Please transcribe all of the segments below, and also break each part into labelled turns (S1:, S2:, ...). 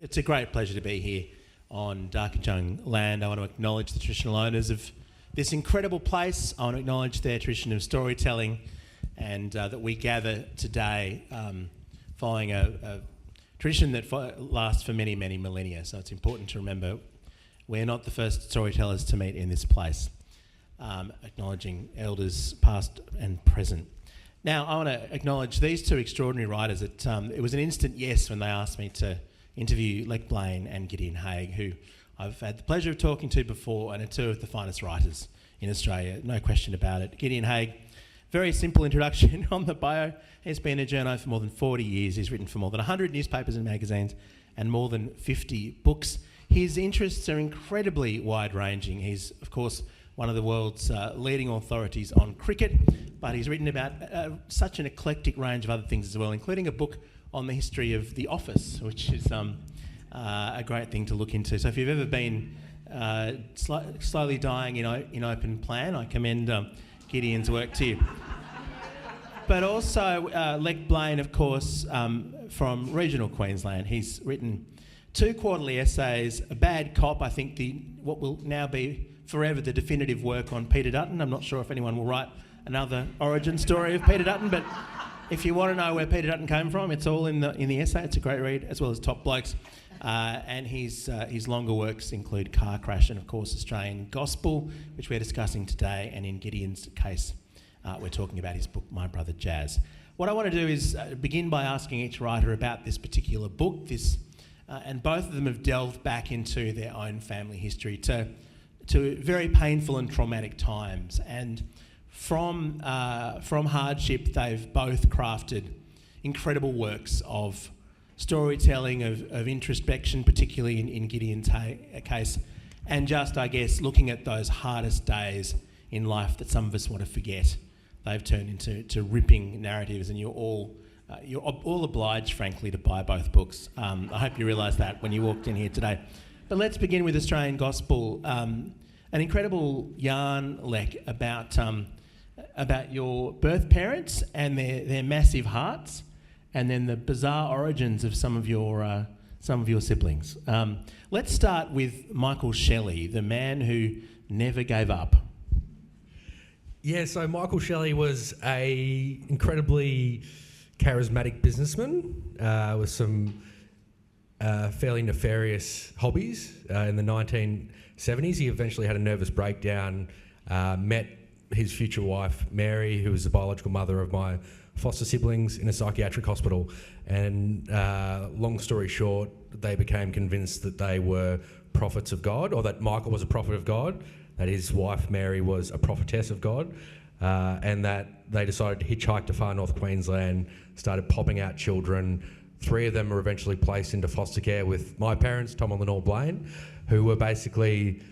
S1: It's a great pleasure to be here on Darkinjung land. I want to acknowledge the traditional owners of this incredible place. I want to acknowledge their tradition of storytelling and that we gather today following a tradition that lasts for many, many millennia. So it's important to remember we're not the first storytellers to meet in this place. Acknowledging elders past and present. Now, I want to acknowledge these two extraordinary writers. It was an instant yes when they asked me to interview Lech Blaine and Gideon Haigh, who I've had the pleasure of talking to before, and are two of the finest writers in Australia, no question about it. Gideon Haigh, very simple introduction on the bio. He's been a journo for more than 40 years. He's written for more than 100 newspapers and magazines and more than 50 books. His interests are incredibly wide-ranging. He's, of course, one of the world's leading authorities on cricket, but he's written about such an eclectic range of other things as well, including a book on the history of The Office, which is a great thing to look into. So if you've ever been slowly dying in open plan, I commend Gideon's work to you. But also Lech Blaine, of course, from regional Queensland. He's written 2 quarterly essays, A Bad Cop, I think what will now be forever the definitive work on Peter Dutton. I'm not sure if anyone will write another origin story of Peter Dutton, but if you want to know where Peter Dutton came from, it's all in the essay. It's a great read, as well as Top Blokes. And his longer works include Car Crash and, of course, Australian Gospel, which we're discussing today. And in Gideon's case, we're talking about his book, My Brother Jaz. What I want to do is begin by asking each writer about this particular book. And both of them have delved back into their own family history to very painful and traumatic times. And from hardship, they've both crafted incredible works of storytelling, of introspection, particularly in Gideon's case, and just, I guess, looking at those hardest days in life that some of us want to forget. They've turned into ripping narratives, and you're all obliged, frankly, to buy both books. I hope you realised that when you walked in here today. But let's begin with Australian Gospel. An incredible yarn, Lech, about your birth parents and their massive hearts, and then the bizarre origins of some of your siblings. Let's start with Michael Shelley, the man who never gave up.
S2: Yeah, so Michael Shelley was a incredibly charismatic businessman with some fairly nefarious hobbies. In the 1970s, he eventually had a nervous breakdown, met his future wife, Mary, who was the biological mother of my foster siblings, in a psychiatric hospital. And long story short, they became convinced that they were prophets of God, or that Michael was a prophet of God, that his wife, Mary, was a prophetess of God, and that they decided to hitchhike to far north Queensland, started popping out children. 3 of them were eventually placed into foster care with my parents, Tom and Lenore Blaine, who were basically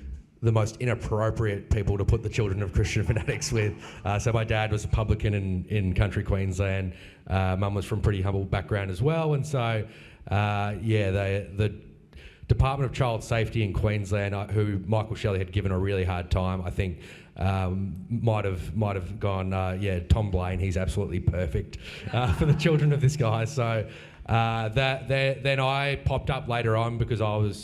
S2: the most inappropriate people to put the children of Christian fanatics with. So my dad was a publican in country Queensland. Mum was from pretty humble background as well. And so, the Department of Child Safety in Queensland, who Michael Shelley had given a really hard time, I think might have gone, Tom Blaine, he's absolutely perfect for the children of this guy. So then I popped up later on because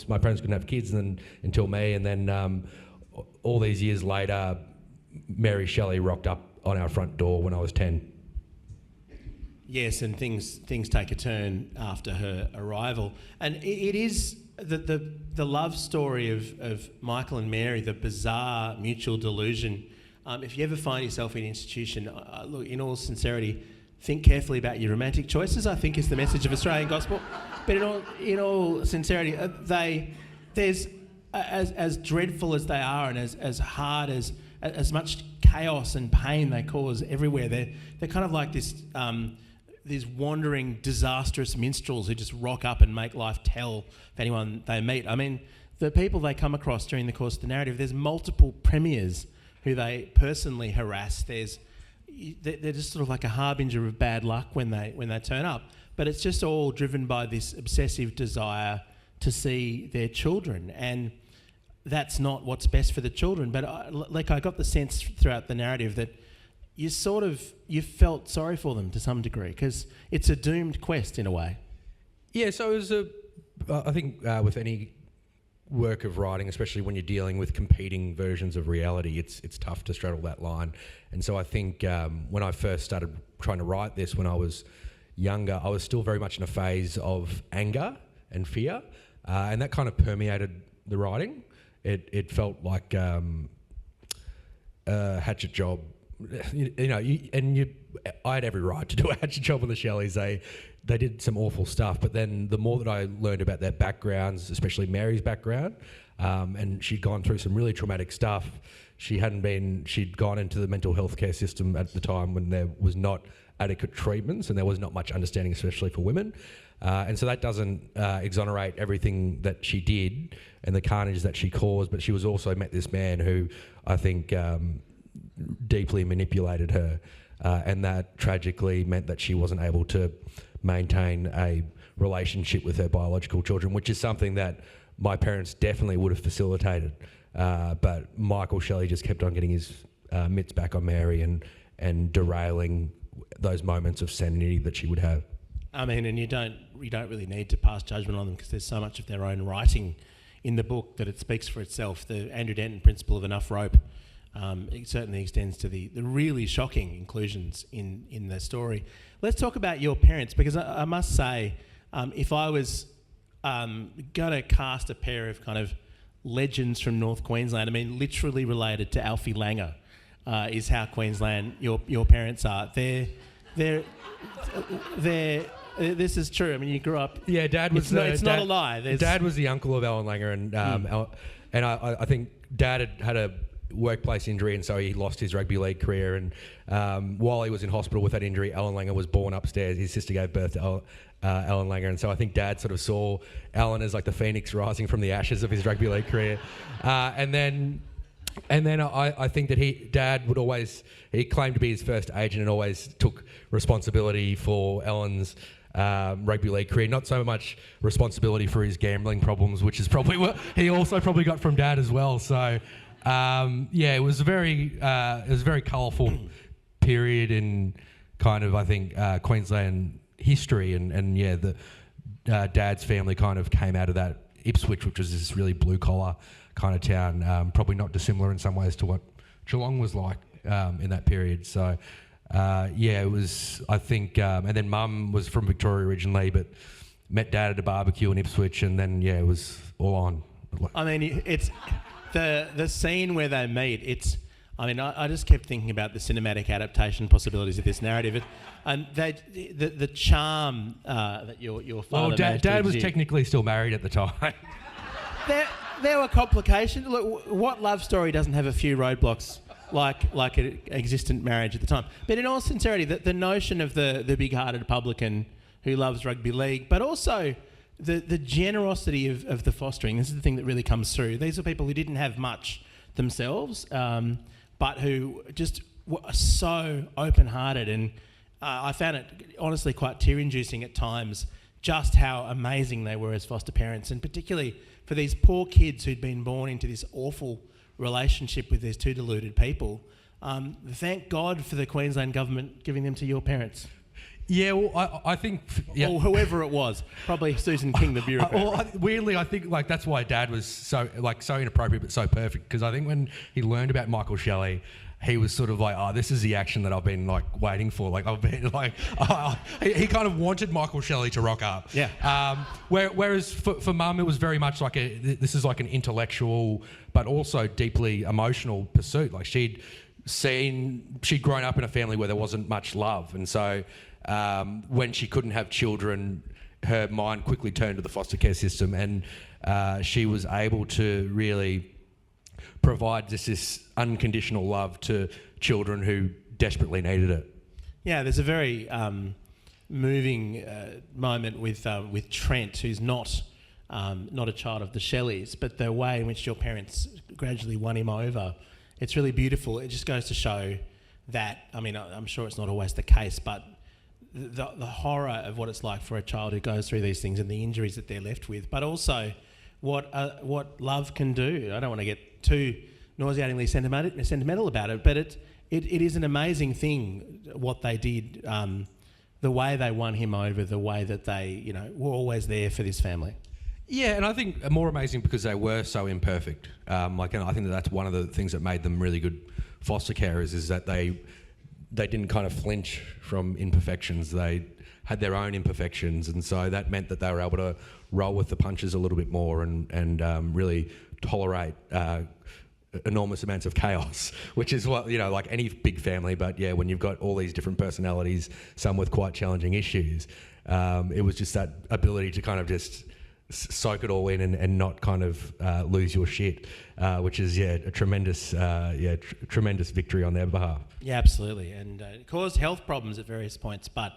S2: my parents couldn't have kids until me, and then all these years later, Mary Shelley rocked up on our front door when I was 10.
S1: Yes, and things take a turn after her arrival, and it is the love story of Michael and Mary, the bizarre mutual delusion. If you ever find yourself in an institution, look, in all sincerity, think carefully about your romantic choices, I think, is the message of Australian Gospel. But in all sincerity, there's as dreadful as they are, and as hard as much chaos and pain they cause everywhere. They're kind of like these wandering, disastrous minstrels who just rock up and make life tell for anyone they meet. I mean, the people they come across during the course of the narrative, there's multiple premiers who they personally harass. They're just sort of like a harbinger of bad luck when they turn up. But it's just all driven by this obsessive desire to see their children, and that's not what's best for the children. But I got the sense throughout the narrative that you felt sorry for them to some degree, because it's a doomed quest in a way.
S2: Yeah, so it was I think with any work of writing, especially when you're dealing with competing versions of reality, it's tough to straddle that line. And so I think when I first started trying to write this when I was younger, I was still very much in a phase of anger and fear, and that kind of permeated the writing. It felt like a hatchet job. I had every right to do a hatchet job on the Shelleys. They did some awful stuff, but then the more that I learned about their backgrounds, especially Mary's background, and she'd gone through some really traumatic stuff. She'd gone into the mental health care system at the time when there was not adequate treatments and there was not much understanding, especially for women. And so that doesn't exonerate everything that she did and the carnage that she caused, but she was also met this man who I think deeply manipulated her, and that tragically meant that she wasn't able to maintain a relationship with her biological children, which is something that my parents definitely would have facilitated. But Michael Shelley just kept on getting his mitts back on Mary and derailing those moments of sanity that she would have.
S1: I mean, and you don't really need to pass judgment on them because there's so much of their own writing in the book that it speaks for itself. The Andrew Denton principle of enough rope, it certainly extends to the really shocking inclusions in the story. Let's talk about your parents, because I must say, if I was going to cast a pair of kind of legends from North Queensland, I mean, literally related to Alfie Langer, is how Queensland your parents are. They're this is true. I mean, you grew up.
S2: Yeah, Dad was.
S1: It's not a lie.
S2: Dad was the uncle of Alan Langer, and I think Dad had a workplace injury, and so he lost his rugby league career. And while he was in hospital with that injury, Alan Langer was born upstairs. His sister gave birth to Alan Langer, and so I think Dad sort of saw Alan as like the phoenix rising from the ashes of his rugby league career, and then I think that Dad would always, he claimed to be his first agent and always took responsibility for Alan's rugby league career, not so much responsibility for his gambling problems, which is probably what he also probably got from Dad as well. So it was a very colourful period in kind of, I think, Queensland history, and the Dad's family kind of came out of that Ipswich, which was this really blue collar kind of town, probably not dissimilar in some ways to what Geelong was like in that period. So it was, I think, and then Mum was from Victoria originally, but met Dad at a barbecue in Ipswich, and then it was all on.
S1: I mean, it's the scene where they meet. I just kept thinking about the cinematic adaptation possibilities of this narrative, and the charm that your father.
S2: Well, Dad was technically still married at the time.
S1: There were complications. Look, what love story doesn't have a few roadblocks like an existent marriage at the time? But in all sincerity, the notion of the big-hearted publican who loves rugby league, but also the generosity of the fostering. This is the thing that really comes through. These are people who didn't have much themselves, but who just were so open-hearted. And I found it honestly quite tear-inducing at times just how amazing they were as foster parents, and particularly for these poor kids who'd been born into this awful relationship with these two deluded people. Thank God for the Queensland government giving them to your parents.
S2: Yeah, well, I think... Yeah.
S1: Or whoever it was. Probably Susan King, the bureaucrat.
S2: Weirdly, I think that's why Dad was so inappropriate but so perfect, because I think when he learned about Michael Shelley, he was sort of like, oh, this is the action that I've been waiting for. He kind of wanted Michael Shelley to rock up.
S1: Yeah.
S2: Whereas for Mum, it was very much like this is like an intellectual but also deeply emotional pursuit. Like she'd grown up in a family where there wasn't much love, and so when she couldn't have children, her mind quickly turned to the foster care system, and she was able to really provide just this unconditional love to children who desperately needed it. Yeah,
S1: there's a very moving moment with Trent, who's not a child of the Shelleys, but the way in which your parents gradually won him over, it's really beautiful. It just goes to show that, I mean, I'm sure it's not always the case, but the horror of what it's like for a child who goes through these things and the injuries that they're left with, but also what love can do. I don't want to get too nauseatingly sentimental about it, but it is an amazing thing what they did, the way they won him over, the way that they were always there for this family.
S2: Yeah, and I think more amazing because they were so imperfect. And I think that's one of the things that made them really good foster carers is that they didn't kind of flinch from imperfections. They had their own imperfections, and so that meant that they were able to roll with the punches a little bit more and really tolerate enormous amounts of chaos, which is what, like any big family. But yeah, when you've got all these different personalities, some with quite challenging issues, it was just that ability to kind of just soak it all in and not kind of lose your shit, which is a tremendous tremendous victory on their behalf.
S1: Yeah, absolutely, and it caused health problems at various points, but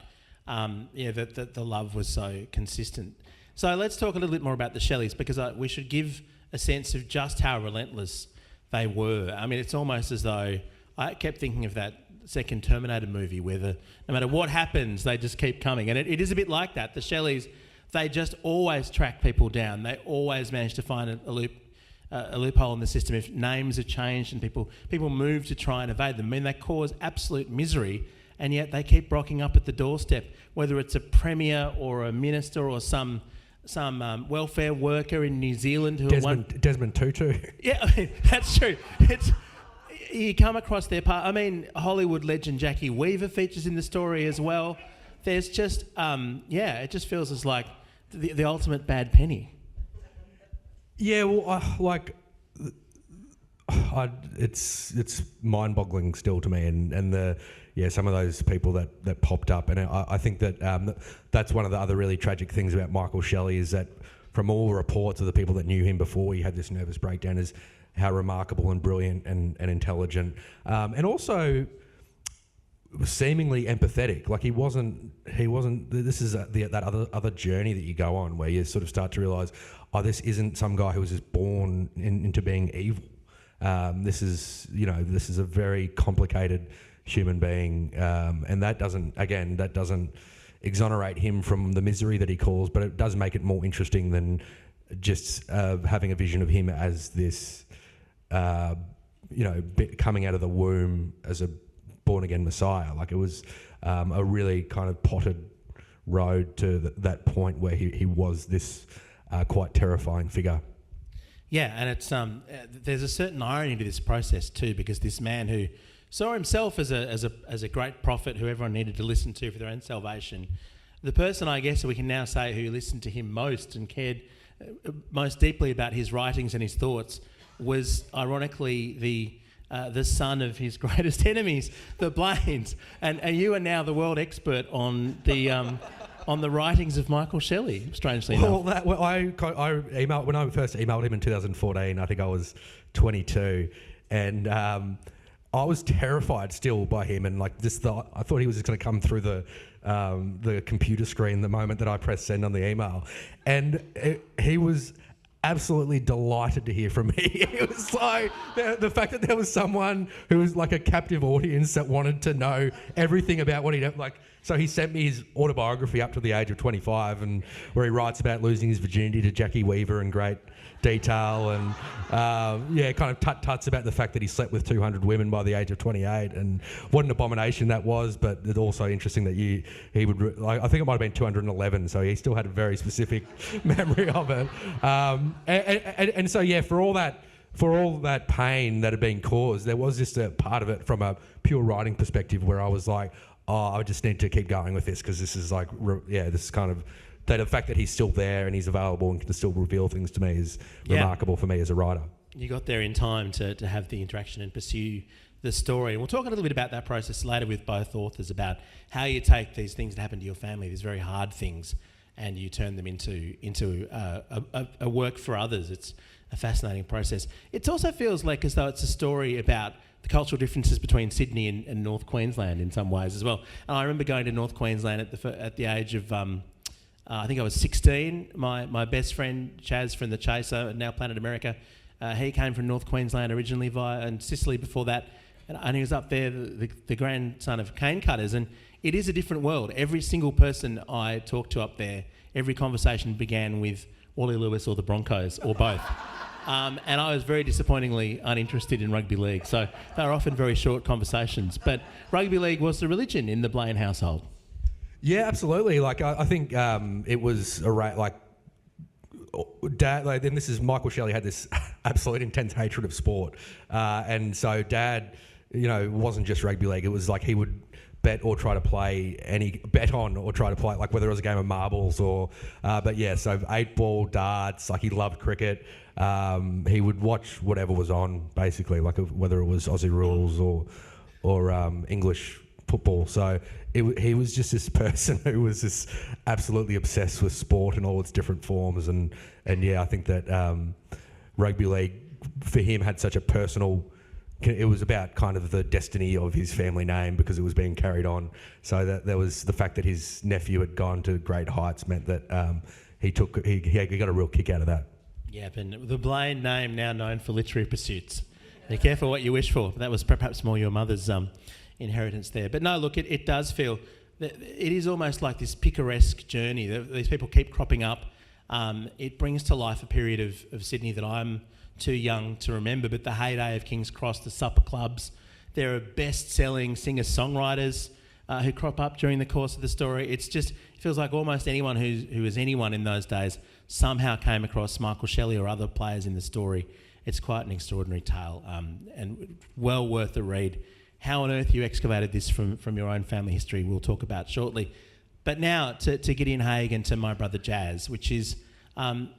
S1: the love was so consistent. So let's talk a little bit more about the Shelleys, because we should give a sense of just how relentless they were. I mean, it's almost as though I kept thinking of that second Terminator movie where no matter what happens, they just keep coming. And it is a bit like that. The Shelleys, they just always track people down. They always manage to find a loophole in the system. If names are changed and people move to try and evade them, I mean, they cause absolute misery, and yet they keep rocking up at the doorstep, whether it's a premier or a minister or some welfare worker in New Zealand who
S2: Desmond Tutu.
S1: Yeah, I mean, that's true. You come across their part. I mean, Hollywood legend Jackie Weaver features in the story as well. There's just, it just feels as like the ultimate bad penny.
S2: Yeah, well, it's mind-boggling still to me, and some of those people that popped up, and I think that that's one of the other really tragic things about Michael Shelley is that from all reports of the people that knew him before he had this nervous breakdown is how remarkable and brilliant and intelligent, and also seemingly empathetic. Like he wasn't. This is that other journey that you go on where you sort of start to realise, this isn't some guy who was just born into being evil. This is a very complicated human being, and that doesn't exonerate him from the misery that he caused, but it does make it more interesting than just having a vision of him as this, coming out of the womb as a born-again Messiah. Like it was a really kind of potted road to that point where he was this quite terrifying figure.
S1: Yeah, and it's there's a certain irony to this process too, because this man who saw himself as a great prophet who everyone needed to listen to for their own salvation, the person I guess we can now say who listened to him most and cared most deeply about his writings and his thoughts was ironically the son of his greatest enemies, the Blaines, and you are now the world expert on the writings of Michael Shelley, strangely enough.
S2: I emailed when I first emailed him in 2014. I think I was 22, and I was terrified still by him, and I thought he was just going to come through the computer screen the moment that I pressed send on the email, and he was absolutely delighted to hear from me. It was like the fact that there was someone who was like a captive audience that wanted to know everything about what he did. So he sent me his autobiography up to the age of 25, and where he writes about losing his virginity to Jackie Weaver in great detail, and kind of tut-tuts about the fact that he slept with 200 women by the age of 28, and what an abomination that was. But it's also interesting that he would, I think it might have been 211, so he still had a very specific memory of it. And so for all that pain that had been caused, there was just a part of it from a pure writing perspective where I was like, I just need to keep going with this, because this is this is kind of that the fact that he's still there and he's available and can still reveal things to me is remarkable for me as a writer.
S1: You got there in time to have the interaction and pursue the story. And we'll talk a little bit about that process later with both authors, about how you take these things that happen to your family, these very hard things, and you turn them into a work for others. It's a fascinating process. It also feels like as though it's a story about the cultural differences between Sydney and North Queensland in some ways as well. And I remember going to North Queensland at the age of, I think I was 16. My best friend, Chaz from The Chaser, now Planet America, he came from North Queensland originally and Sicily before that. And he was up there, the grandson of cane cutters. And it is a different world. Every single person I talked to up there, every conversation began with Wally Lewis or the Broncos or both. And I was very disappointingly uninterested in rugby league. So they were often very short conversations. But rugby league was the religion in the Blaine household.
S2: Yeah, absolutely. I think it was Dad, like, then this is Michael Shelley had this absolute intense hatred of sport, and so Dad, wasn't just rugby league. It was like he would bet or try to play like whether it was a game of marbles or, but yeah, so 8-ball, darts. Like he loved cricket. He would watch whatever was on, basically, like whether it was Aussie rules or English football. So he was just this person who was just absolutely obsessed with sport in all its different forms, and yeah, I think that rugby league for him had such a personal. It was about kind of the destiny of his family name because it was being carried on. So that there was the fact that his nephew had gone to great heights meant that he got a real kick out of that.
S1: Yeah, and the Blaine name now known for literary pursuits. Be careful what you wish for. That was perhaps more your mother's inheritance there. But no, look, it does feel that it is almost like this picaresque journey. These people keep cropping up. It brings to life a period of Sydney that I'm too young to remember, but the heyday of King's Cross, the supper clubs. There are best-selling singer-songwriters who crop up during the course of the story. It feels like almost anyone who was anyone in those days somehow came across Michael Shelley or other players in the story. It's quite an extraordinary tale, and well worth a read. How on earth you excavated this from your own family history, we'll talk about shortly. But now to Gideon Haigh and to My Brother Jaz, which is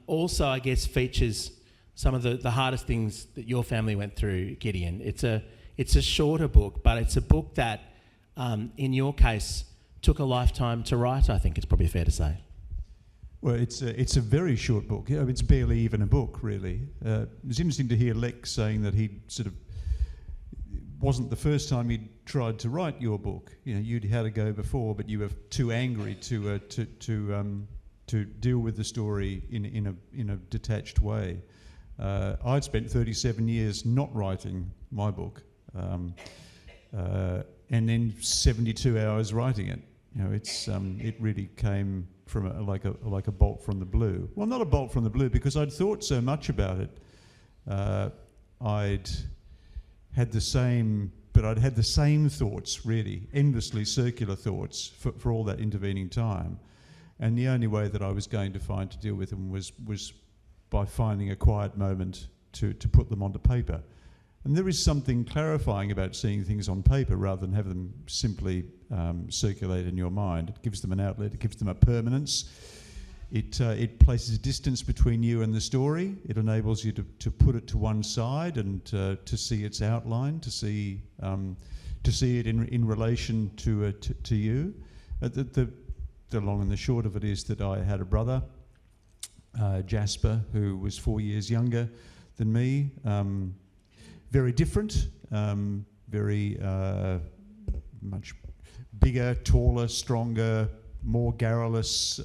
S1: also, I guess, features some of the hardest things that your family went through, Gideon. It's a shorter book, but it's a book that, in your case, took a lifetime to write, I think it's probably fair to say.
S3: Well, it's a very short book. It's barely even a book, really. It was interesting to hear Lech saying that he sort of wasn't the first time he'd tried to write your book. You'd had a go before, but you were too angry to deal with the story in a detached way. I'd spent 37 years not writing my book, and then 72 hours writing it. It really came from like a bolt from the blue. Well, not a bolt from the blue, because I'd thought so much about it. I'd had the same thoughts, really, endlessly circular thoughts for all that intervening time, and the only way that I was going to find to deal with them was by finding a quiet moment to put them onto paper. And there is something clarifying about seeing things on paper rather than have them simply circulate in your mind. It gives them an outlet, it gives them a permanence. It places a distance between you and the story. It enables you to put it to one side and to see its outline, to see it in relation to you. The long and the short of it is that I had a brother, Jasper, who was 4 years younger than me, very different, very much bigger, taller, stronger, more garrulous,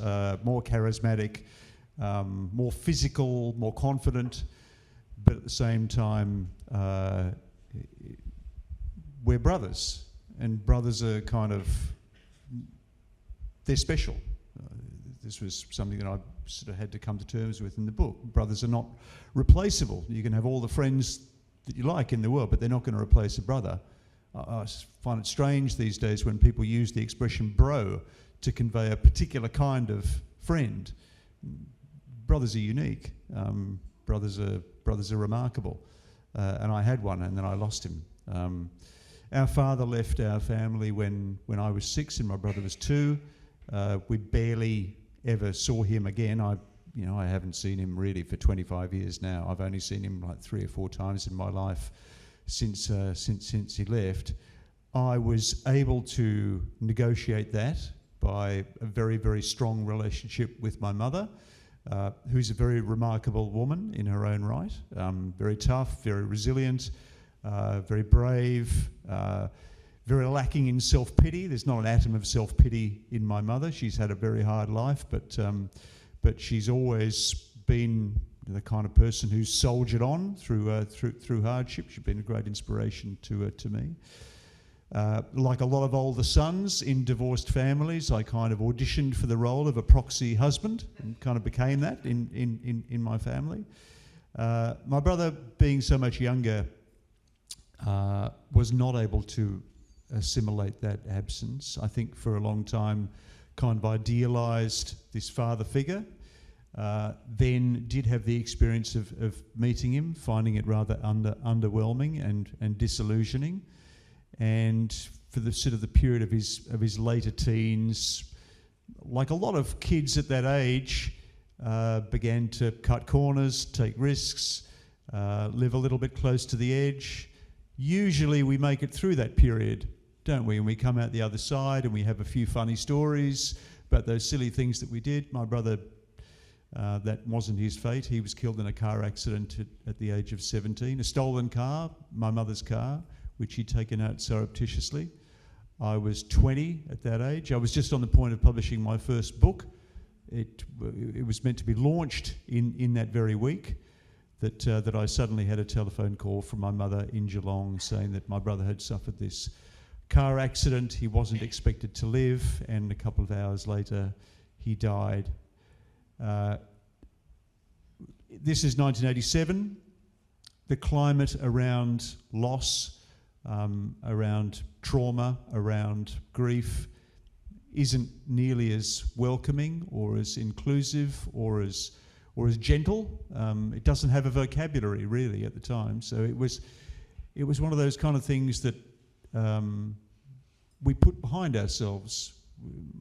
S3: more charismatic, more physical, more confident, but at the same time, we're brothers, and brothers are they're special. This was something that I sort of had to come to terms with in the book. Brothers are not replaceable. You can have all the friends that you like in the world, but they're not going to replace a brother. I find it strange these days when people use the expression bro to convey a particular kind of friend. Brothers are unique. Brothers are remarkable. And I had one, and then I lost him. Our father left our family when I was 6 and my brother was 2. We barely ever saw him again. I haven't seen him really for 25 years now. I've only seen him like 3 or 4 times in my life since he left. I was able to negotiate that by a very, very strong relationship with my mother, who's a very remarkable woman in her own right, very tough, very resilient, very brave, very lacking in self-pity. There's not an atom of self-pity in my mother. She's had a very hard life, but she's always been the kind of person who's soldiered on through hardship. She's been a great inspiration to me. Like a lot of older sons in divorced families, I kind of auditioned for the role of a proxy husband and kind of became that in my family. My brother, being so much younger, was not able to assimilate that absence. I think for a long time kind of idealised this father figure. Then did have the experience of meeting him, finding it rather underwhelming and disillusioning. And for the sort of the period of his later teens, like a lot of kids at that age, began to cut corners, take risks, live a little bit close to the edge. Usually we make it through that period, don't we? And we come out the other side and we have a few funny stories about those silly things that we did. My brother, that wasn't his fate. He was killed in a car accident at the age of 17. A stolen car, my mother's car, which he'd taken out surreptitiously. I was 20 at that age. I was just on the point of publishing my first book. It was meant to be launched in that very week that I suddenly had a telephone call from my mother in Geelong saying that my brother had suffered this car accident. He wasn't expected to live, and a couple of hours later he died. This is 1987. The climate around loss, around trauma, around grief isn't nearly as welcoming or as inclusive or as gentle. It doesn't have a vocabulary really at the time. So it was one of those kind of things that we put behind ourselves.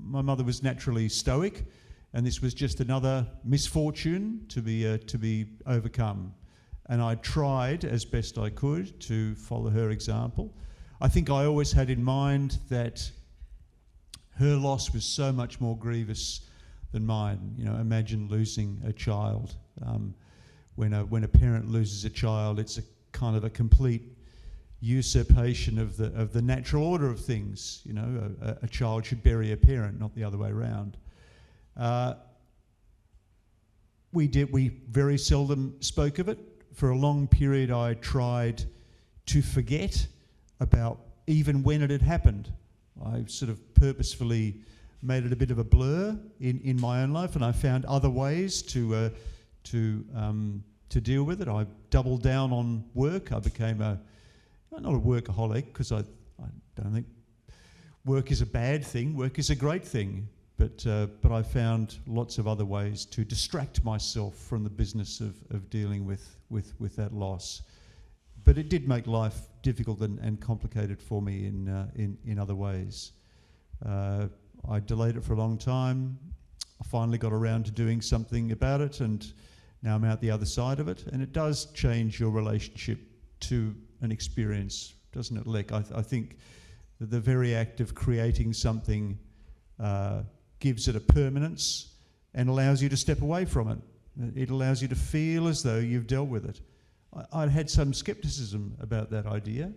S3: My mother was naturally stoic, and this was just another misfortune to be overcome. And I tried as best I could to follow her example. I think I always had in mind that her loss was so much more grievous than mine. You know, imagine losing a child. When a parent loses a child, it's a kind of a complete usurpation of the natural order of things. You know, a child should bury a parent, not the other way around. We very seldom spoke of it. For a long period, I tried to forget about even when it had happened. I sort of purposefully made it a bit of a blur in my own life, and I found other ways to deal with it. I doubled down on work. I became not a workaholic, because I don't think work is a bad thing. Work is a great thing. But I found lots of other ways to distract myself from the business of dealing with that loss. But it did make life difficult and complicated for me in other ways. I delayed it for a long time. I finally got around to doing something about it, and now I'm out the other side of it. And it does change your relationship to an experience, doesn't it, Lech? I think that the very act of creating something gives it a permanence and allows you to step away from it. It allows you to feel as though you've dealt with it. I'd had some scepticism about that idea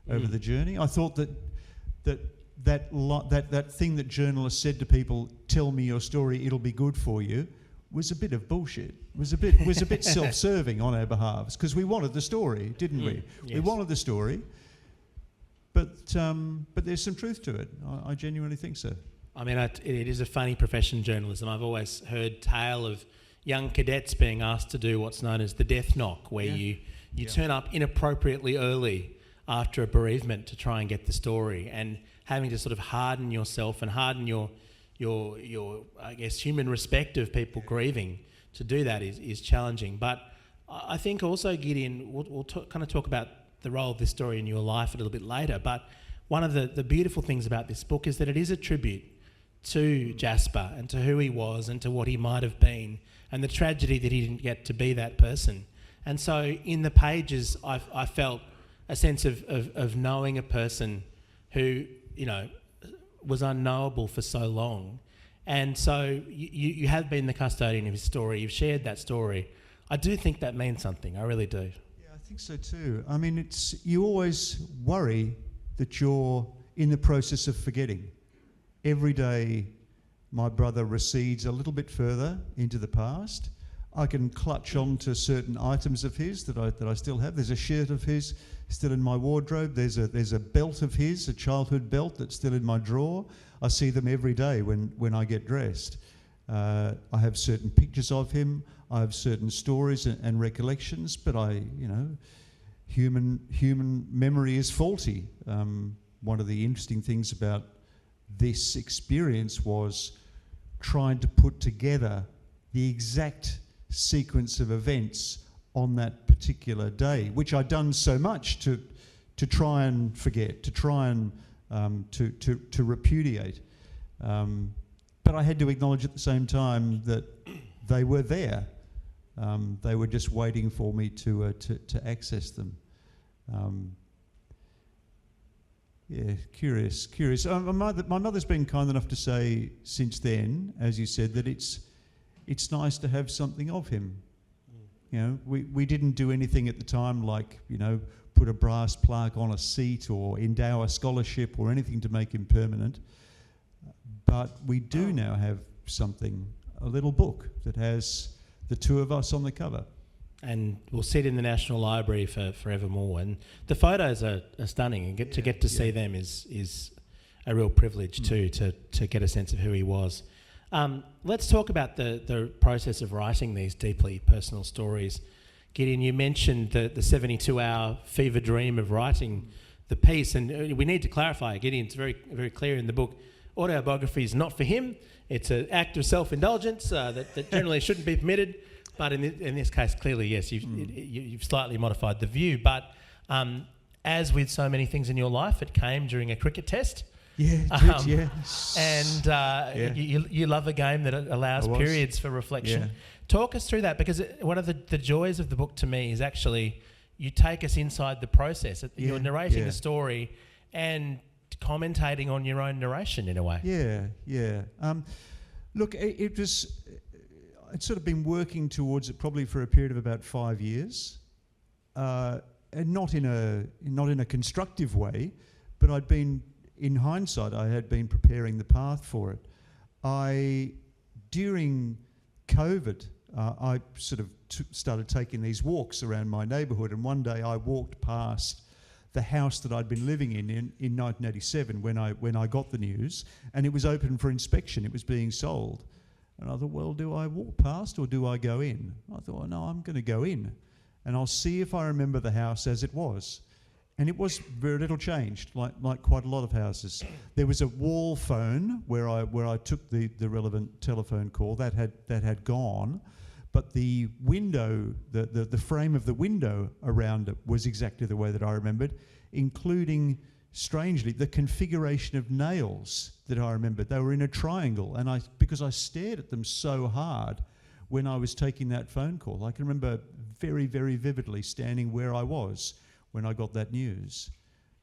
S3: over the journey. I thought that thing that journalists said to people, "Tell me your story, it'll be good for you," was a bit of bullshit. Was a bit self-serving on our behalves, because we wanted the story, didn't we? Yes. We wanted the story, but there's some truth to it. I genuinely think so.
S1: I mean, it is a funny profession, journalism. I've always heard tale of young cadets being asked to do what's known as the death knock, where you turn up inappropriately early after a bereavement to try and get the story, and having to sort of harden yourself and harden your I guess human respect of people grieving. To do that is challenging. But I think also, Gideon, we'll kind of talk about the role of this story in your life a little bit later. But one of the beautiful things about this book is that it is a tribute to Jasper and to who he was and to what he might have been, and the tragedy that he didn't get to be that person. And so in the pages, I felt a sense of knowing a person who, you know, was unknowable for so long. And so you have been the custodian of his story. You've shared that story. I do think that means something. I really do.
S3: Yeah, I think so too. I mean, you always worry that you're in the process of forgetting. Every day, my brother recedes a little bit further into the past. I can clutch on to certain items of his that I still have. There's a shirt of his still in my wardrobe. There's a belt of his, a childhood belt that's still in my drawer. I see them every day when I get dressed. I have certain pictures of him. I have certain stories and recollections, but human memory is faulty. One of the interesting things about this experience was trying to put together the the exact sequence of events on that particular day, which I'd done so much to try and forget, to try and to repudiate. But I had to acknowledge at the same time that they were there. They were just waiting for me to access them. Yeah, curious. My mother's been kind enough to say since then, as you said, that it's nice to have something of him. You know, we didn't do anything at the time like, you know, put a brass plaque on a seat or endow a scholarship or anything to make him permanent. But we do now have something, a little book that has the two of us on the cover.
S1: And will sit in the National Library for forevermore. And the photos are stunning, and to get to see them is a real privilege too, to get a sense of who he was. Let's talk about the process of writing these deeply personal stories. Gideon, you mentioned the 72-hour fever dream of writing the piece, and we need to clarify, Gideon's very, very clear in the book, autobiography is not for him. It's an act of self-indulgence that generally shouldn't be permitted. But in this case, clearly, yes, you've slightly modified the view. But as with so many things in your life, it came during a cricket test.
S3: Yeah, it did, yeah.
S1: And you love a game that allows periods for reflection.
S3: Yeah.
S1: Talk us through that, because one of the joys of the book to me is actually you take us inside the process. You're narrating the story and commentating on your own narration in a way.
S3: Yeah. Look, I'd sort of been working towards it probably for a period of about 5 years, and not in a constructive way, but I'd been, in hindsight, I had been preparing the path for it. During COVID, I sort of started taking these walks around my neighbourhood, and one day I walked past the house that I'd been living in 1987 when I got the news, and it was open for inspection. It was being sold. And I thought, well, do I walk past or do I go in? I thought, well, no, I'm going to go in, and I'll see if I remember the house as it was. And it was very little changed, like quite a lot of houses. There was a wall phone where I took the relevant telephone call. That had gone, but the window, the frame of the window around it was exactly the way that I remembered, including, strangely, the configuration of nails that I remembered. They were in a triangle, and because I stared at them so hard when I was taking that phone call, I can remember very, very vividly standing where I was when I got that news.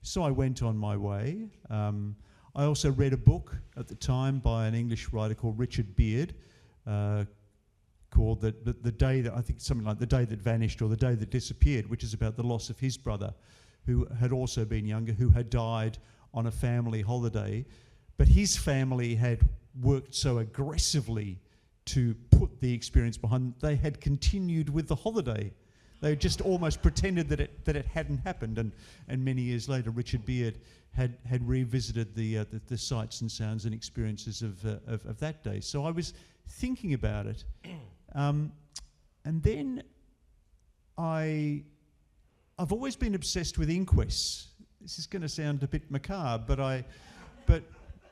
S3: So I went on my way. I also read a book at the time by an English writer called Richard Beard, called the Day that, I think something like The Day That Vanished or The Day That Disappeared, which is about the loss of his brother, who had also been younger, who had died on a family holiday. But his family had worked so aggressively to put the experience behind them, they had continued with the holiday. They just almost pretended that it hadn't happened. And many years later, Richard Beard had revisited the sights and sounds and experiences of that day. So I was thinking about it. And then I've always been obsessed with inquests. This is going to sound a bit macabre, but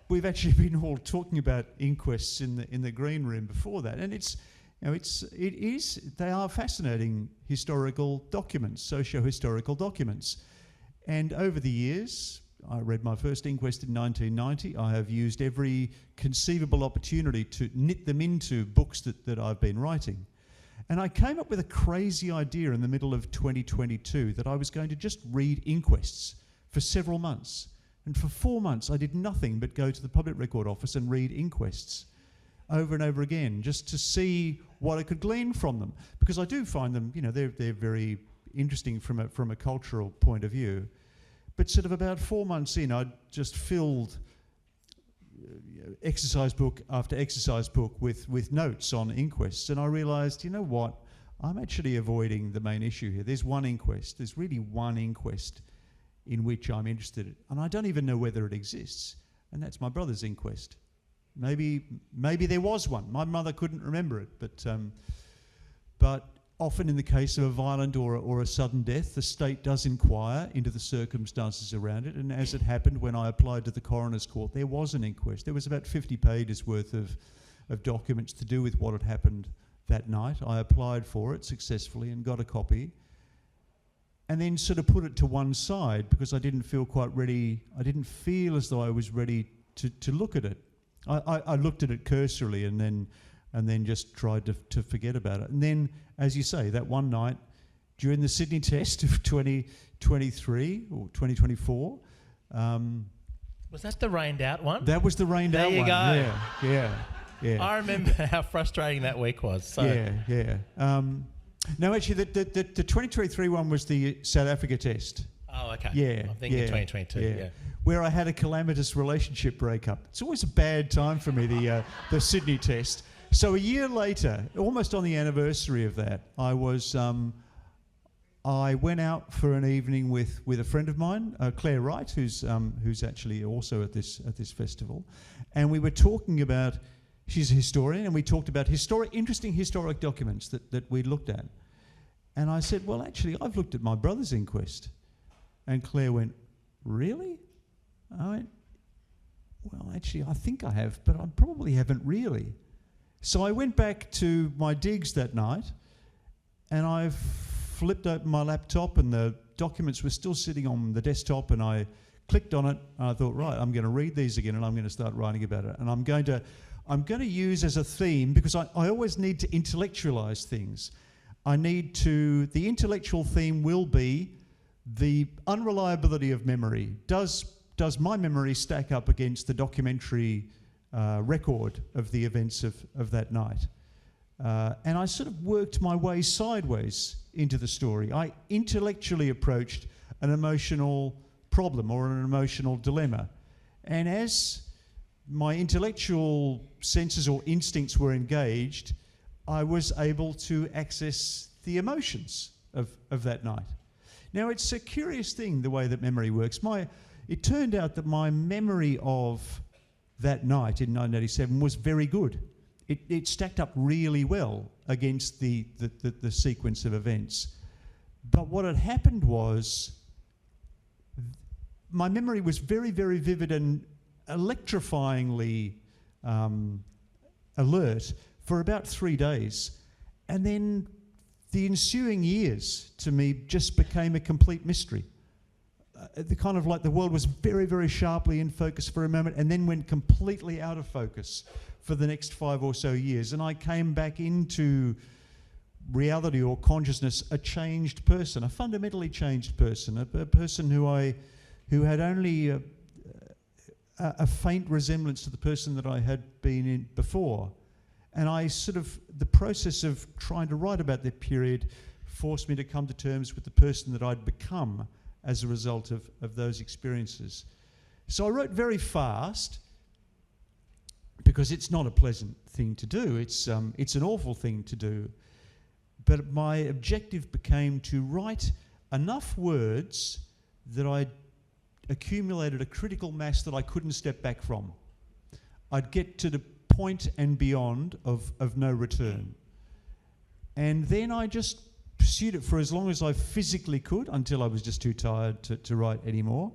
S3: we've actually been all talking about inquests in the green room before that, and they are fascinating historical documents, socio-historical documents. And over the years, I read my first inquest in 1990. I have used every conceivable opportunity to knit them into books that I've been writing. And I came up with a crazy idea in the middle of 2022 that I was going to just read inquests for several months. And for 4 months, I did nothing but go to the Public Record Office and read inquests over and over again, just to see what I could glean from them. Because I do find them, they're very interesting from a cultural point of view. But sort of about 4 months in, I'd just filled exercise book after exercise book with notes on inquests, and I realised, you know what, I'm actually avoiding the main issue here. There's really one inquest in which I'm interested in, and I don't even know whether it exists, and that's my brother's inquest. Maybe there was one. My mother couldn't remember it, but often in the case of a violent or a sudden death, the state does inquire into the circumstances around it, and as it happened when I applied to the coroner's court, there was an inquest. There was about 50 pages worth of documents to do with what had happened that night. I applied for it successfully and got a copy, and then sort of put it to one side because I didn't feel quite ready. I didn't feel as though I was ready to look at it. I looked at it cursorily and then just tried to forget about it. And then, as you say, that one night during the Sydney test of 2023 or 2024.
S1: Was that the rained out one?
S3: That was the rained out one.
S1: There you go.
S3: Yeah.
S1: I remember how frustrating that week was. So.
S3: Yeah. No, actually, the 2023 one was the South Africa test.
S1: Oh, okay.
S3: Yeah.
S1: I'm thinking 2022. Yeah.
S3: Where I had a calamitous relationship breakup. It's always a bad time for me, the Sydney test. So a year later, almost on the anniversary of that, I went out for an evening with a friend of mine, Claire Wright, who's actually also at this festival, and we were talking about. She's a historian, and we talked about interesting historic documents that we looked at. And I said, well, actually, I've looked at my brother's inquest. And Claire went, really? I went, well, actually, I think I have, but I probably haven't really. So I went back to my digs that night, and I flipped open my laptop, and the documents were still sitting on the desktop, and I clicked on it, and I thought, right, I'm going to read these again, and I'm going to start writing about it. And I'm going to use as a theme, because I always need to intellectualize things. The intellectual theme will be the unreliability of memory. Does my memory stack up against the documentary record of the events of that night? And I sort of worked my way sideways into the story. I intellectually approached an emotional problem or an emotional dilemma. And as my intellectual senses or instincts were engaged, I was able to access the emotions of that night. Now, it's a curious thing, the way that memory works. It turned out that my memory of that night in 1987 was very good. It stacked up really well against the sequence of events. But what had happened was my memory was very, very vivid and electrifyingly alert for about 3 days. And then the ensuing years to me just became a complete mystery. The kind of like the world was very, very sharply in focus for a moment and then went completely out of focus for the next 5 or so years. And I came back into reality or consciousness a changed person, a fundamentally changed person, a person who had only a faint resemblance to the person that I had been in before. And the process of trying to write about that period forced me to come to terms with the person that I'd become as a result of those experiences. So I wrote very fast because it's not a pleasant thing to do. It's an awful thing to do. But my objective became to write enough words that I'd accumulated a critical mass that I couldn't step back from. I'd get to the point and beyond of no return. And then I just pursued it for as long as I physically could until I was just too tired to write anymore.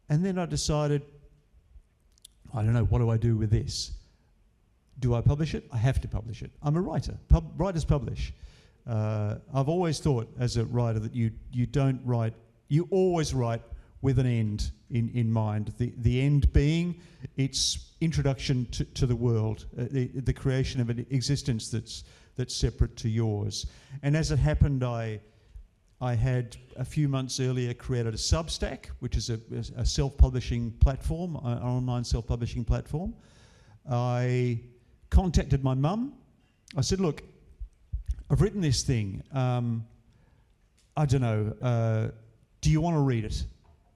S3: And then I decided, I don't know, what do I do with this? Do I publish it? I have to publish it. I'm a writer. Writers publish. I've always thought as a writer that you don't write, you always write with an end in mind. The end being its introduction to the world, the creation of an existence that's separate to yours. And as it happened, I had a few months earlier created a Substack, which is a self-publishing platform, an online self-publishing platform. I contacted my mum. I said, look, I've written this thing. I don't know, do you want to read it?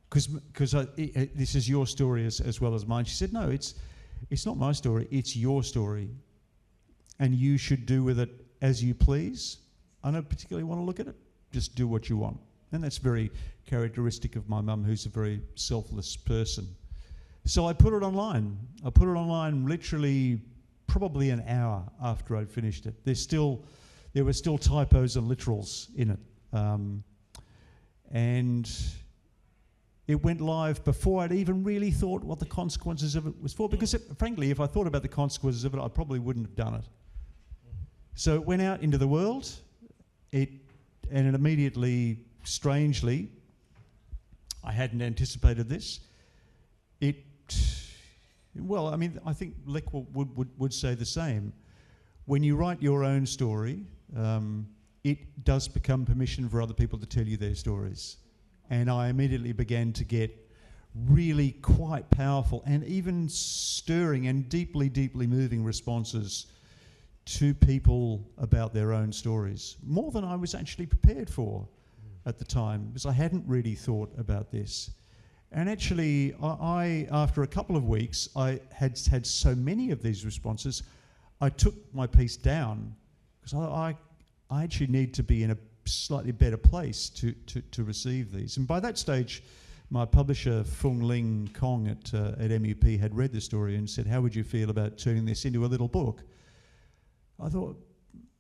S3: Because this is your story as well as mine. She said, no, it's not my story, it's your story. And you should do with it as you please. I don't particularly want to look at it, just do what you want. And that's very characteristic of my mum, who's a very selfless person. So I put it online. I put it online literally probably an hour after I'd finished it. There were still typos and literals in it. And it went live before I'd even really thought what the consequences of it was for. Because frankly, if I thought about the consequences of it, I probably wouldn't have done it. So it went out into the world, and it immediately, strangely, I hadn't anticipated this. Well, I mean, I think Lech would say the same. When you write your own story, it does become permission for other people to tell you their stories. And I immediately began to get really quite powerful and even stirring and deeply, deeply moving responses to people about their own stories, more than I was actually prepared for at the time, because I hadn't really thought about this. And actually, I after a couple of weeks, I had so many of these responses, I took my piece down, because I actually need to be in a slightly better place to receive these. And by that stage, my publisher, Fung Ling Kong at MUP, had read the story and said, "How would you feel about turning this into a little book?" I thought,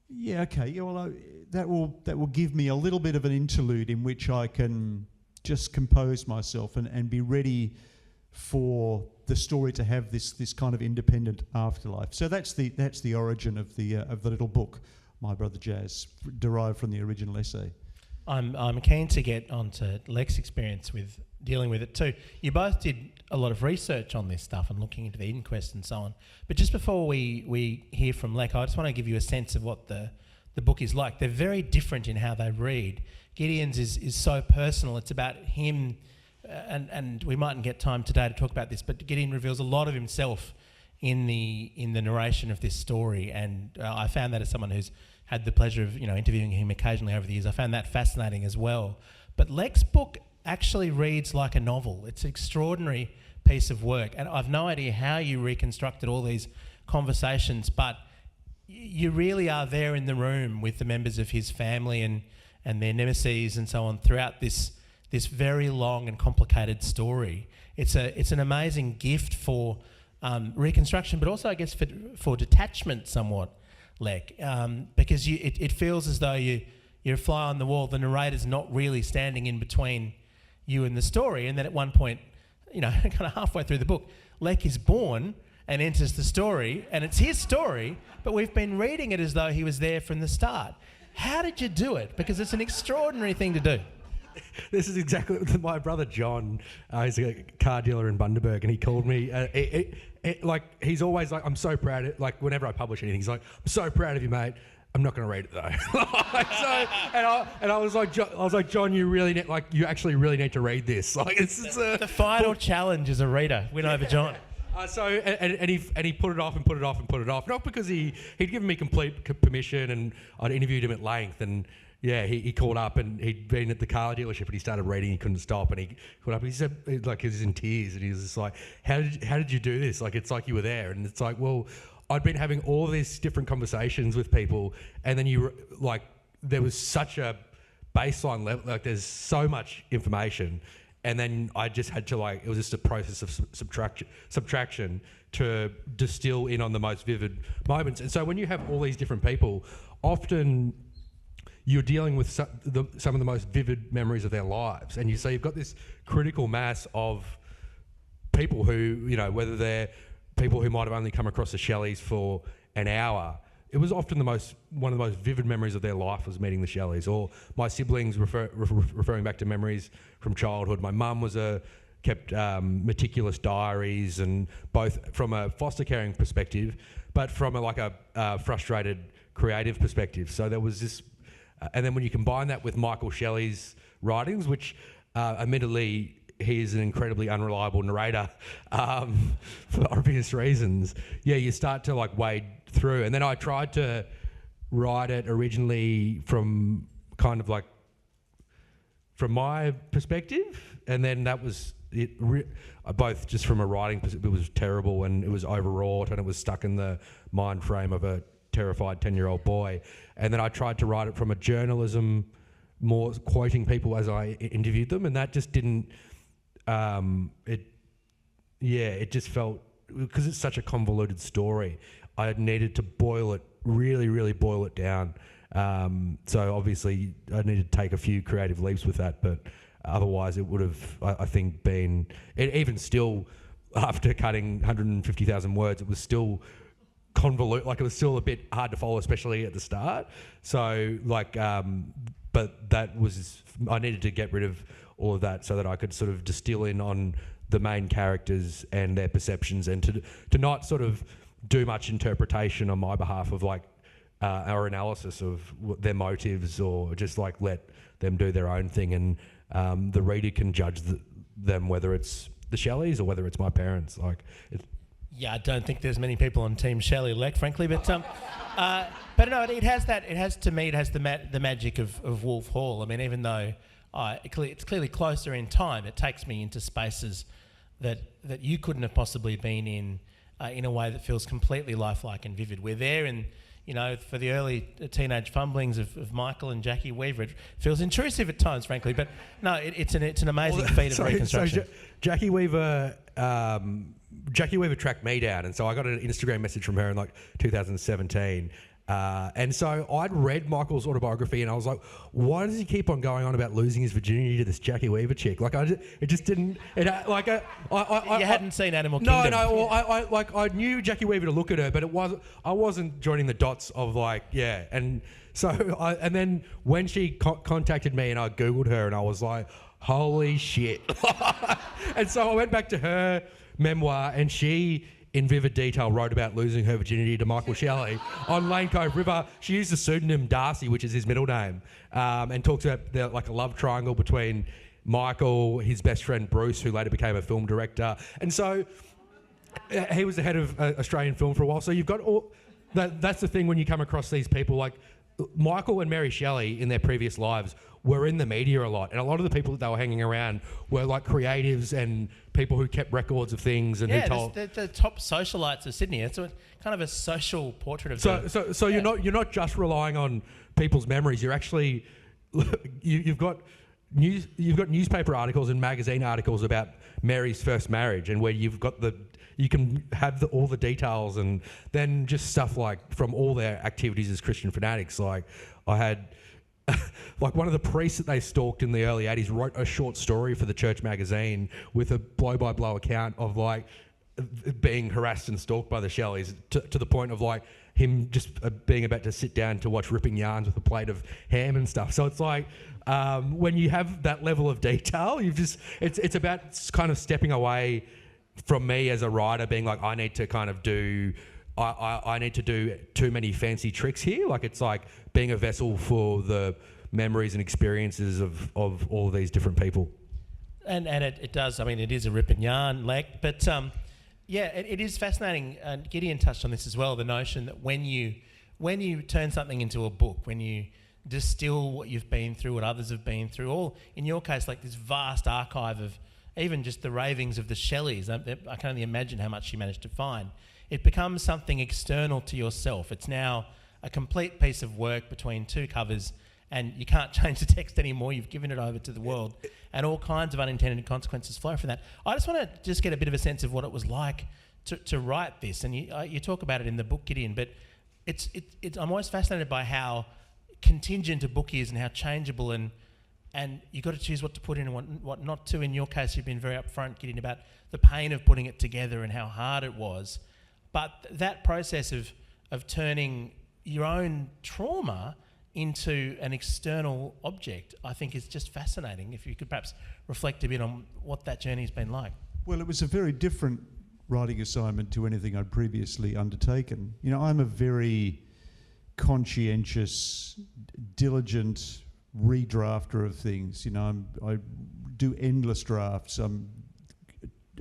S3: yeah, okay, yeah, well, that will give me a little bit of an interlude in which I can just compose myself and be ready for the story to have this kind of independent afterlife. So that's the origin of the little book, My Brother Jaz, derived from the original essay.
S1: I'm keen to get onto Lech's experience with dealing with it too. You both did a lot of research on this stuff and looking into the inquest and so on. But just before we hear from Lech, I just want to give you a sense of what the book is like. They're very different in how they read. Gideon's is so personal. It's about him, and we mightn't get time today to talk about this, but Gideon reveals a lot of himself in the narration of this story, and I found that as someone who's had the pleasure of interviewing him occasionally over the years, I found that fascinating as well. But Lech's book actually reads like a novel. It's an extraordinary piece of work, and I've no idea how you reconstructed all these conversations, but you really are there in the room with the members of his family and their nemesis and so on throughout this very long and complicated story. It's an amazing gift for reconstruction, but also I guess for detachment somewhat, Lech, because it feels as though you're a fly on the wall. The narrator's not really standing in between you and the story, and then at one point, kind of halfway through the book, Lech is born and enters the story, and it's his story, but we've been reading it as though he was there from the start. How did you do it? Because it's an extraordinary thing to do.
S2: This is exactly my brother John. He's a car dealer in Bundaberg, and he called me. He's always like, "I'm so proud of," like whenever I publish anything, he's like, "I'm so proud of you, mate. I'm not going to read it though." I was like, "John, you actually really need to read this." Like, it's
S1: the final challenge as a reader. Win over John.
S2: He put it off and put it off and put it off. Not because he'd given me complete permission, and I'd interviewed him at length, and yeah, he called up, and he'd been at the car dealership, and he started reading. He couldn't stop, and he called up, and he said, like, he was in tears, and he was just like, how did you do this? Like, it's like you were there. And it's like, well, I'd been having all these different conversations with people, and then there was such a baseline level, like there's so much information, and then I just had to, it was just a process of subtraction to distill in on the most vivid moments. And so when you have all these different people, often you're dealing with some of the most vivid memories of their lives. And you've got this critical mass of people who, whether they're people who might have only come across the Shelleys for an hour, it was often one of the most vivid memories of their life was meeting the Shelleys. Or my siblings, referring back to memories from childhood. My mum kept meticulous diaries, and both from a foster caring perspective, but from a frustrated creative perspective. So there was this, and then when you combine that with Michael Shelley's writings, which admittedly he is an incredibly unreliable narrator for obvious reasons, you start to wade through. And then I tried to write it originally from kind of from my perspective, and then that was it. Both just from a writing perspective, it was terrible, and it was overwrought, and it was stuck in the mind frame of a terrified 10-year-old boy. And then I tried to write it from a journalism, more quoting people as I interviewed them, and that just didn't. It just felt, because it's such a convoluted story, I needed to really, really boil it down. So obviously I needed to take a few creative leaps with that, but otherwise it would have, I think, been, even still, after cutting 150,000 words, it was still convoluted. Like, it was still a bit hard to follow, especially at the start. So, like, but that was, I needed to get rid of all of that so that I could sort of distill in on the main characters and their perceptions, and to not sort of do much interpretation on my behalf of, like, our analysis of their motives, or just, like, let them do their own thing, and the reader can judge them, whether it's the Shelleys or whether it's my parents. Like,
S1: Yeah, I don't think there's many people on Team Shelley, Lech, frankly, but no, it has the magic of Wolf Hall. I mean, even though it's clearly closer in time, it takes me into spaces that you couldn't have possibly been in a way that feels completely lifelike and vivid. We're there in, for the early teenage fumblings of Michael and Jackie Weaver. It feels intrusive at times, frankly, but no, it's an amazing feat of reconstruction.
S2: So Jackie Weaver tracked me down, and so I got an Instagram message from her in, like, 2017. And so I'd read Michael's autobiography, and I was like, why does he keep on going on about losing his virginity to this Jackie Weaver chick? Like, it just didn't. You
S1: hadn't seen Animal Kingdom.
S2: No. Well, I knew Jackie Weaver to look at her, but I wasn't joining the dots of, like, yeah. And so and then when she contacted me, and I Googled her, and I was like, holy shit. And so I went back to her memoir, and she, in vivid detail, wrote about losing her virginity to Michael Shelley on Lane Cove River. She used the pseudonym Darcy, which is his middle name, and talks about like a love triangle between Michael, his best friend Bruce, who later became a film director. And so he was the head of Australian film for a while. So you've got all that's the thing when you come across these people. Like, Michael and Mary Shelley in their previous lives were in the media a lot, and a lot of the people that they were hanging around were, like, creatives and people who kept records of things, and who told
S1: the top socialites of Sydney. It's kind of a social portrait of them.
S2: So you're not just relying on people's memories. You're actually you've got newspaper articles and magazine articles about Mary's first marriage, and where you can have all the details, and then just stuff like from all their activities as Christian fanatics. Like, I had like one of the priests that they stalked in the early 80s wrote a short story for the church magazine with a blow-by-blow account of, like, being harassed and stalked by the Shelleys, to the point of, like, him just being about to sit down to watch Ripping Yarns with a plate of ham and stuff. So it's like, when you have that level of detail, it's about kind of stepping away from me as a writer, being like, I need to kind of do too many fancy tricks here. Like, it's like being a vessel for the memories and experiences of all of these different people.
S1: And it does. I mean, it is a rip and yarn, Lech, but it is fascinating. And Gideon touched on this as well. The notion that when you turn something into a book, when you distill what you've been through, what others have been through, all in your case, like this vast archive of even just the ravings of the Shelleys. I can only imagine how much you managed to find. It becomes something external to yourself. It's now a complete piece of work between two covers, and you can't change the text anymore. You've given it over to the world, and all kinds of unintended consequences flow from that. I just want to get a bit of a sense of what it was like to write this, and you talk about it in the book, Gideon, but I'm always fascinated by how contingent a book is and how changeable, and you've got to choose what to put in and what not to. In your case, you've been very upfront, Gideon, about the pain of putting it together and how hard it was. But that process of turning your own trauma into an external object, I think, is just fascinating. If you could perhaps reflect a bit on what that journey's been like.
S3: Well, it was a very different writing assignment to anything I'd previously undertaken. I'm a very conscientious, diligent redrafter of things. I do endless drafts. I'm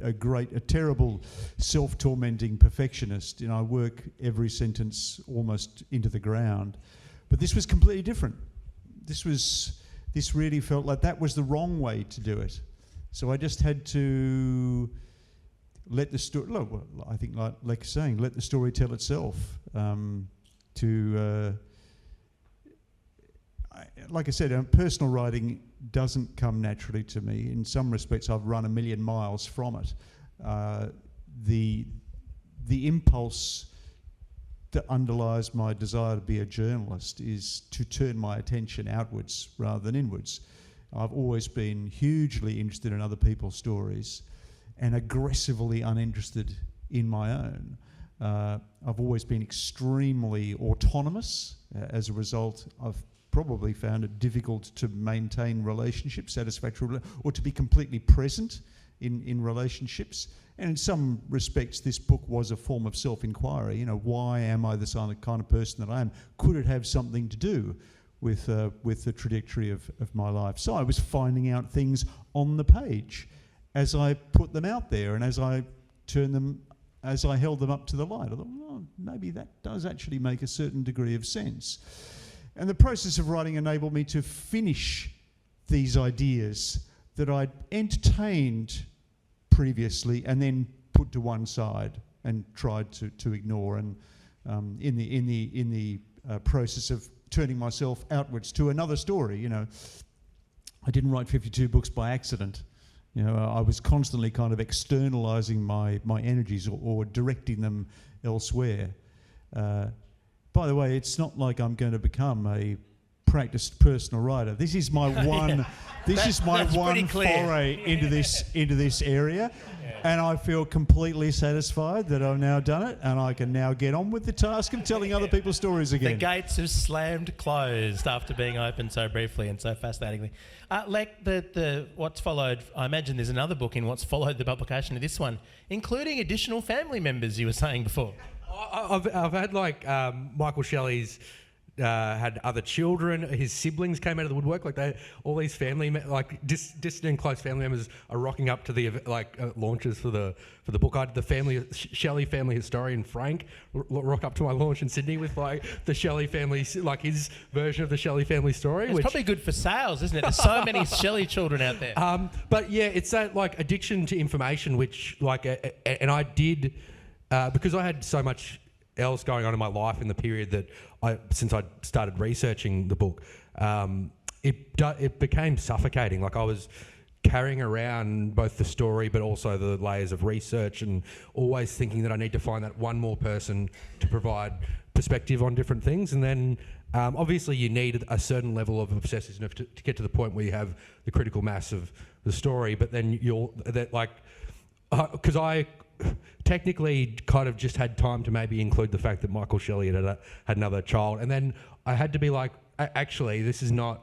S3: a terrible self-tormenting perfectionist. I work every sentence almost into the ground. But this was completely different. This really felt like that was the wrong way to do it. So I just had to let the story, I think like Lech saying, let the story tell itself. Like I said, personal writing doesn't come naturally to me. In some respects, I've run a million miles from it. The impulse that underlies my desire to be a journalist is to turn my attention outwards rather than inwards. I've always been hugely interested in other people's stories and aggressively uninterested in my own. I've always been extremely autonomous. As a result, I've probably found it difficult to maintain relationships, satisfactory, or to be completely present in relationships. And in some respects, this book was a form of self-inquiry. You know, why am I the kind of person that I am? Could it have something to do with the trajectory of my life? So I was finding out things on the page as I put them out there, and as I held them up to the light. I thought, well, maybe that does actually make a certain degree of sense. And the process of writing enabled me to finish these ideas that I'd entertained previously and then put to one side and tried to ignore. And in the process of turning myself outwards to another story, you know, I didn't write 52 books by accident. You know, I was constantly kind of externalising my energies or directing them elsewhere. By the way, it's not like I'm going to become a practiced personal writer. This is my one. This is my one foray into this area, and I feel completely satisfied that I've now done it, and I can now get on with the task of telling other people's stories again.
S1: The gates have slammed closed after being opened so briefly and so fascinatingly. Lech, what's followed, I imagine there's another book in what's followed the publication of this one, including additional family members, you were saying before.
S2: I've had like Michael Shelley's had other children. His siblings came out of the woodwork. Like all these family, distant and close family members are rocking up to the launches for the book. I had the Shelley family historian Frank rock up to my launch in Sydney with like the Shelley family, like his version of the Shelley family story.
S1: It's probably good for sales, isn't it? There's so many Shelley children out there.
S2: But yeah, it's that like addiction to information, which like, and I did because I had so much else going on in my life in the period that since I started researching the book, it became suffocating. Like I was carrying around both the story but also the layers of research, and always thinking that I need to find that one more person to provide perspective on different things. And then obviously you need a certain level of obsessiveness to get to the point where you have the critical mass of the story. But then because I technically kind of just had time to maybe include the fact that Michael Shelley had another child, and then I had to be like, actually, this is not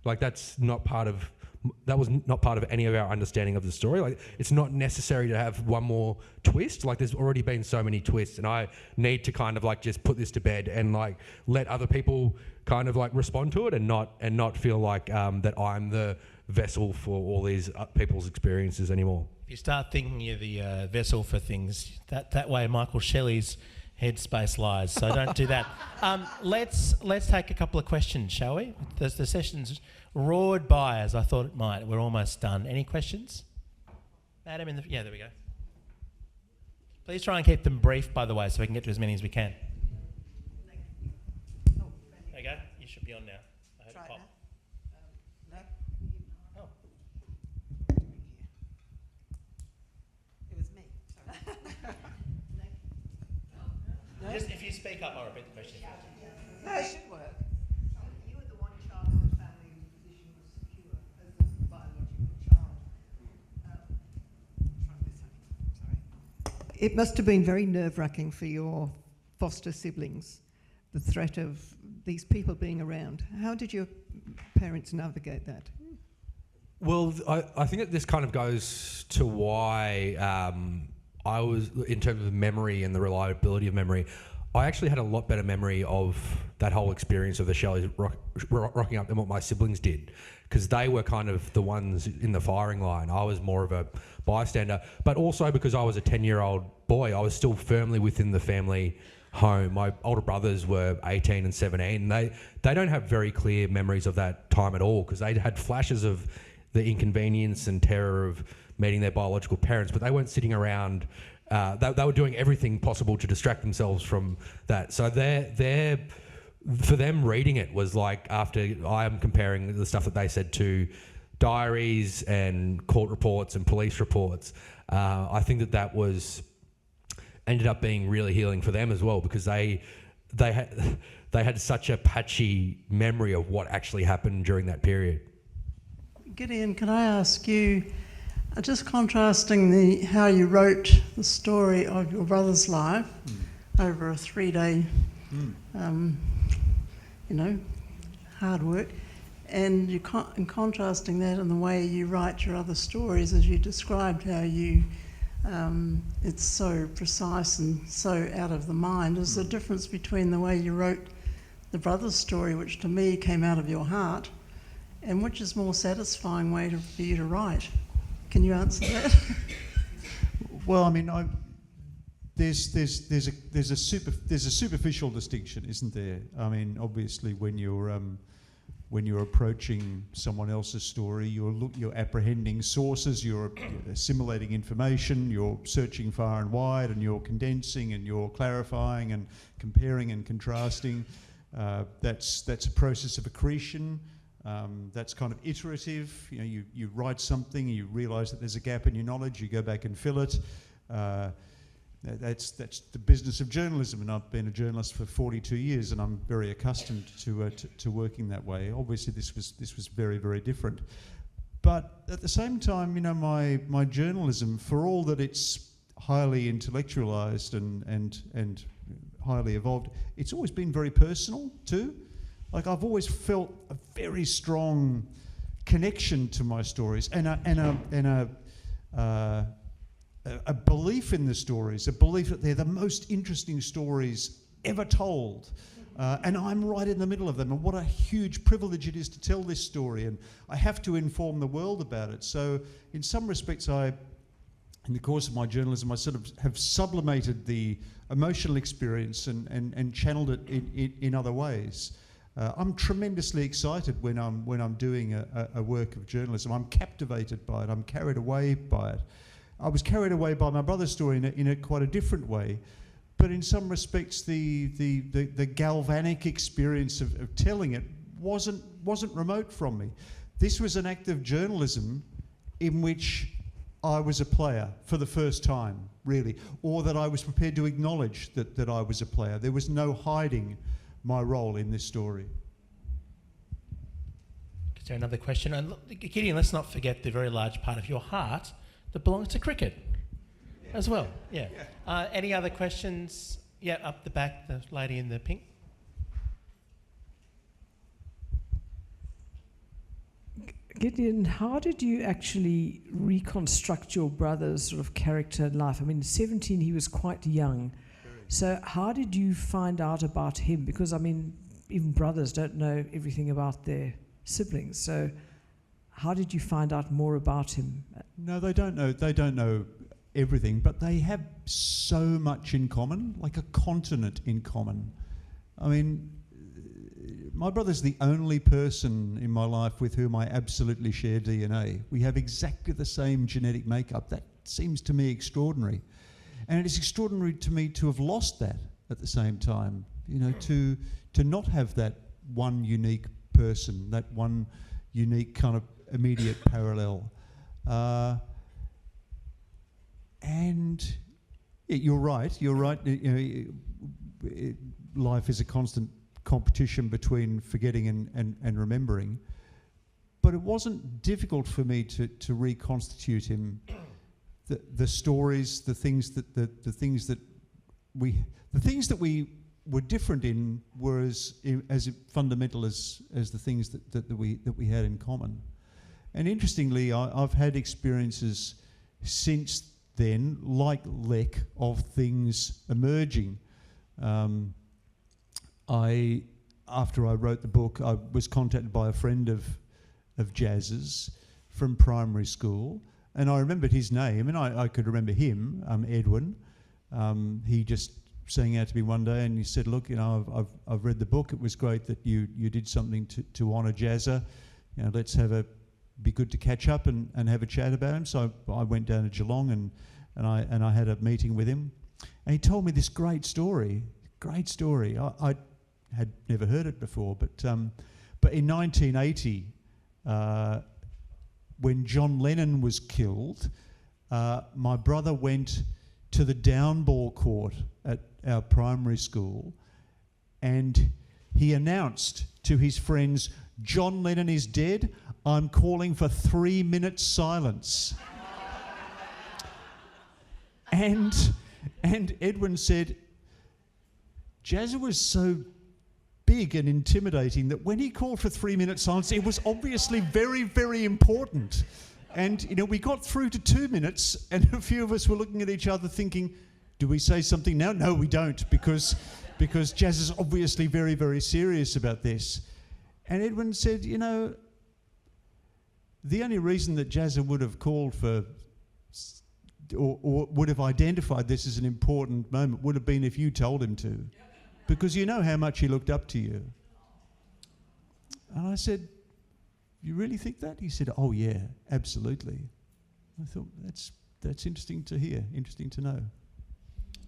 S2: like that was not part of any of our understanding of the story. Like, it's not necessary to have one more twist. Like, there's already been so many twists, and I need to kind of like just put this to bed and like let other people kind of like respond to it, and not feel like that I'm the vessel for all these people's experiences anymore.
S1: If you start thinking you're the vessel for things, that way Michael Shelley's headspace lies. So don't do that. Let's take a couple of questions, shall we? The session's roared by as I thought it might. We're almost done. Any questions? Adam there we go. Please try and keep them brief, by the way, so we can get to as many as we can. There you go. You should be on now. I heard it pop. Just if you speak up, I'll repeat the question.
S4: No, it should work. You were the one child in the family whose position was secure as the biological child. Sorry. It must have been very nerve-wracking for your foster siblings, the threat of these people being around. How did your parents navigate that?
S2: Well, I think that this kind of goes to why I was, in terms of memory and the reliability of memory, I actually had a lot better memory of that whole experience of the Shelleys rocking up than what my siblings did, because they were kind of the ones in the firing line. I was more of a bystander, but also because I was a 10-year-old boy, I was still firmly within the family home. My older brothers were 18 and 17. They don't have very clear memories of that time at all, because they had flashes of the inconvenience and terror of meeting their biological parents, but they weren't sitting around. They were doing everything possible to distract themselves from that. So for them, reading it was like, after I am comparing the stuff that they said to diaries and court reports and police reports, I think that ended up being really healing for them as well, because they had such a patchy memory of what actually happened during that period.
S4: Gideon, can I ask you,
S5: Just contrasting how you wrote the story of your brother's life over a 3-day, hard work, and and contrasting that in the way you write your other stories, as you described how you, it's so precise and so out of the mind. Is the difference between the way you wrote the brother's story, which to me came out of your heart, and which is more satisfying way for you to write? Can you answer that?
S3: Well, I mean, there's a superficial distinction, isn't there? I mean, obviously, when you're approaching someone else's story, you're apprehending sources, you're assimilating information, you're searching far and wide, and you're condensing and you're clarifying and comparing and contrasting. That's a process of accretion. That's kind of iterative. You know, you write something, you realise that there's a gap in your knowledge, you go back and fill it. That's the business of journalism, and I've been a journalist for 42 years, and I'm very accustomed to working that way. Obviously, this was very, very different. But at the same time, you know, my journalism, for all that it's highly intellectualised and highly evolved, it's always been very personal too. Like, I've always felt a very strong connection to my stories and a belief in the stories, a belief that they're the most interesting stories ever told. And I'm right in the middle of them, and what a huge privilege it is to tell this story, and I have to inform the world about it. So in some respects, in the course of my journalism, I sort of have sublimated the emotional experience and channeled it in other ways. I'm tremendously excited when I'm doing a work of journalism. I'm captivated by it. I'm carried away by it. I was carried away by my brother's story in a quite a different way, but in some respects, the galvanic experience of telling it wasn't remote from me. This was an act of journalism in which I was a player for the first time, really, or that I was prepared to acknowledge that I was a player. There was no hiding my role in this story.
S1: Is there another question? And look, Gideon, let's not forget the very large part of your heart that belongs to cricket as well. Yeah. Any other questions? Yeah, up the back, the lady in the pink.
S6: Gideon, how did you actually reconstruct your brother's sort of character and life? I mean, 17, he was quite young. So how did you find out about him? Because, I mean, even brothers don't know everything about their siblings. So how did you find out more about him?
S3: No, they don't know. They don't know everything, but they have so much in common, like a continent in common. I mean, my brother's the only person in my life with whom I absolutely share DNA. We have exactly the same genetic makeup. That seems to me extraordinary. And it is extraordinary to me to have lost that at the same time, you know, to not have that one unique person, that one unique kind of immediate parallel. And you're right. You know, life is a constant competition between forgetting and remembering. But it wasn't difficult for me to reconstitute him. The stories, the things that we were different in were as fundamental as the things that we had in common. And interestingly, I've had experiences since then, like Lech, of things emerging. After I wrote the book, I was contacted by a friend of Jaz's from primary school. And I remembered his name, and I could remember him, Edwin. He just sang out to me one day, and he said, "Look, you know, I've read the book. It was great that you did something to honour Jazza. You know, let's be good to catch up and have a chat about him." So I went down to Geelong and I had a meeting with him, and he told me this great story. Great story. I had never heard it before, but in 1980. When John Lennon was killed, my brother went to the downball court at our primary school, and he announced to his friends, "John Lennon is dead. I'm calling for 3 minutes silence." And Edwin said, Jazza was so big and intimidating that when he called for 3 minutes silence, it was obviously very, very important. And, we got through to 2 minutes and a few of us were looking at each other thinking, do we say something now? No, we don't, because Jazz is obviously very, very serious about this. And Edwin said, the only reason that Jazza would have called for or would have identified this as an important moment would have been if you told him to, because you know how much he looked up to you. And I said, you really think that? He said, oh yeah, absolutely. I thought, that's interesting to hear, interesting to know.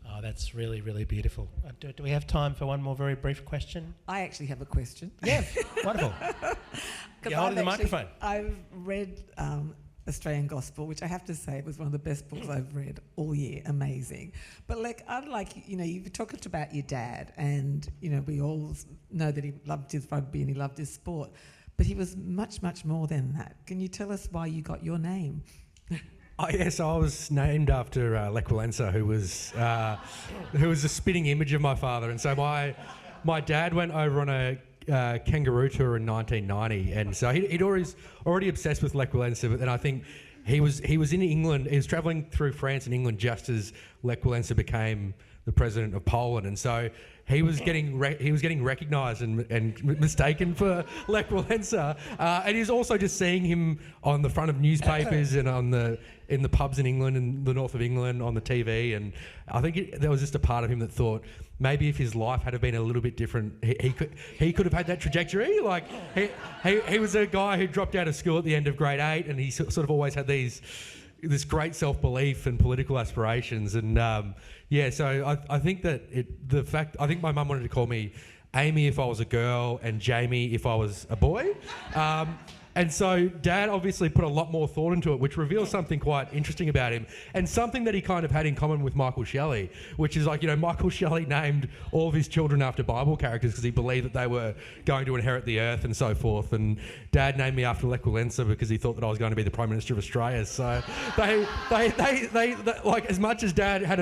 S1: Oh, that's really, really beautiful. Do we have time for one more very brief question?
S7: I actually have a question.
S1: Yes, wonderful. You're holding the microphone.
S7: I've read Australian Gospel, which I have to say was one of the best books I've read all year. Amazing. But I'd like, you've talked about your dad, and, we all know that he loved his rugby and he loved his sport, but he was much, much more than that. Can you tell us why you got your name?
S2: Oh yes, I was named after Lech Blaine Gideon, who was a spitting image of my father. And so my dad went over on a kangaroo tour in 1990, and so he'd already obsessed with Lech Blaine Gideon. But then I think he was in England. He was travelling through France and England just as Lech Blaine Gideon became the president of Poland, and so he was getting recognised and mistaken for Lech Blaine Gideon. And he was also just seeing him on the front of newspapers and in the pubs in England and the north of England on the TV. And I think there was just a part of him that thought maybe if his life had been a little bit different, he could have had that trajectory. Like he was a guy who dropped out of school at the end of grade 8, and he sort of always had this great self-belief and political aspirations. And so I think that I think my mum wanted to call me Amy if I was a girl and Jamie if I was a boy. And so Dad obviously put a lot more thought into it, which reveals something quite interesting about him, and something that he kind of had in common with Michael Shelley, which is Michael Shelley named all of his children after Bible characters because he believed that they were going to inherit the earth and so forth. And Dad named me after Lech Blaine Gideon because he thought that I was going to be the Prime Minister of Australia. So they as much as Dad had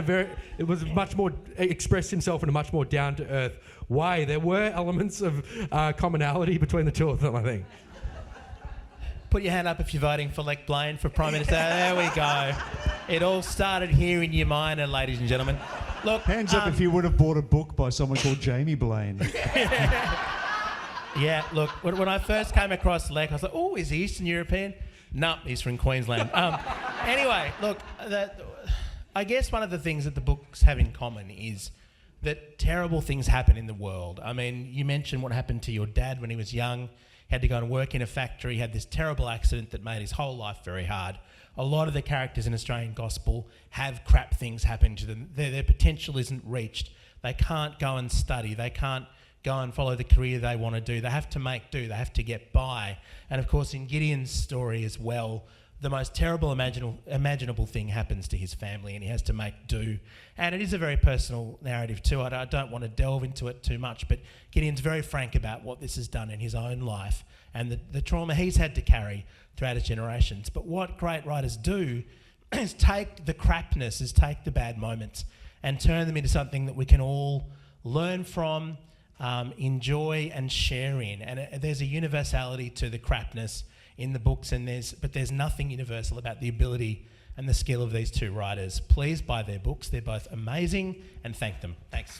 S2: it was much more, expressed himself in a much more down to earth way, there were elements of commonality between the two of them, I think.
S1: Put your hand up if you're voting for Lech Blaine for Prime Minister. There we go. It all started here in Umina, ladies and gentlemen. Look,
S3: hands up if you would have bought a book by someone called Jamie Blaine.
S1: Yeah, look, when I first came across Lech, I was like, oh, is he Eastern European? No, he's from Queensland. Anyway, look, I guess one of the things that the books have in common is that terrible things happen in the world. I mean, you mentioned what happened to your dad when he was young. Had to go and work in a factory, had this terrible accident that made his whole life very hard. A lot of the characters in Australian Gospel have crap things happen to them. Their potential isn't reached. They can't go and study. They can't go and follow the career they want to do. They have to make do. They have to get by. And of course, in Gideon's story as well, the most terrible imaginable thing happens to his family and he has to make do. And it is a very personal narrative too. I don't want to delve into it too much, but Gideon's very frank about what this has done in his own life and the trauma he's had to carry throughout his generations. But what great writers do is take the crapness, is take the bad moments and turn them into something that we can all learn from, enjoy and share in. And there's a universality to the crapness in the books, but there's nothing universal about the ability and the skill of these two writers. Please buy their books. They're both amazing, and thank them. Thanks.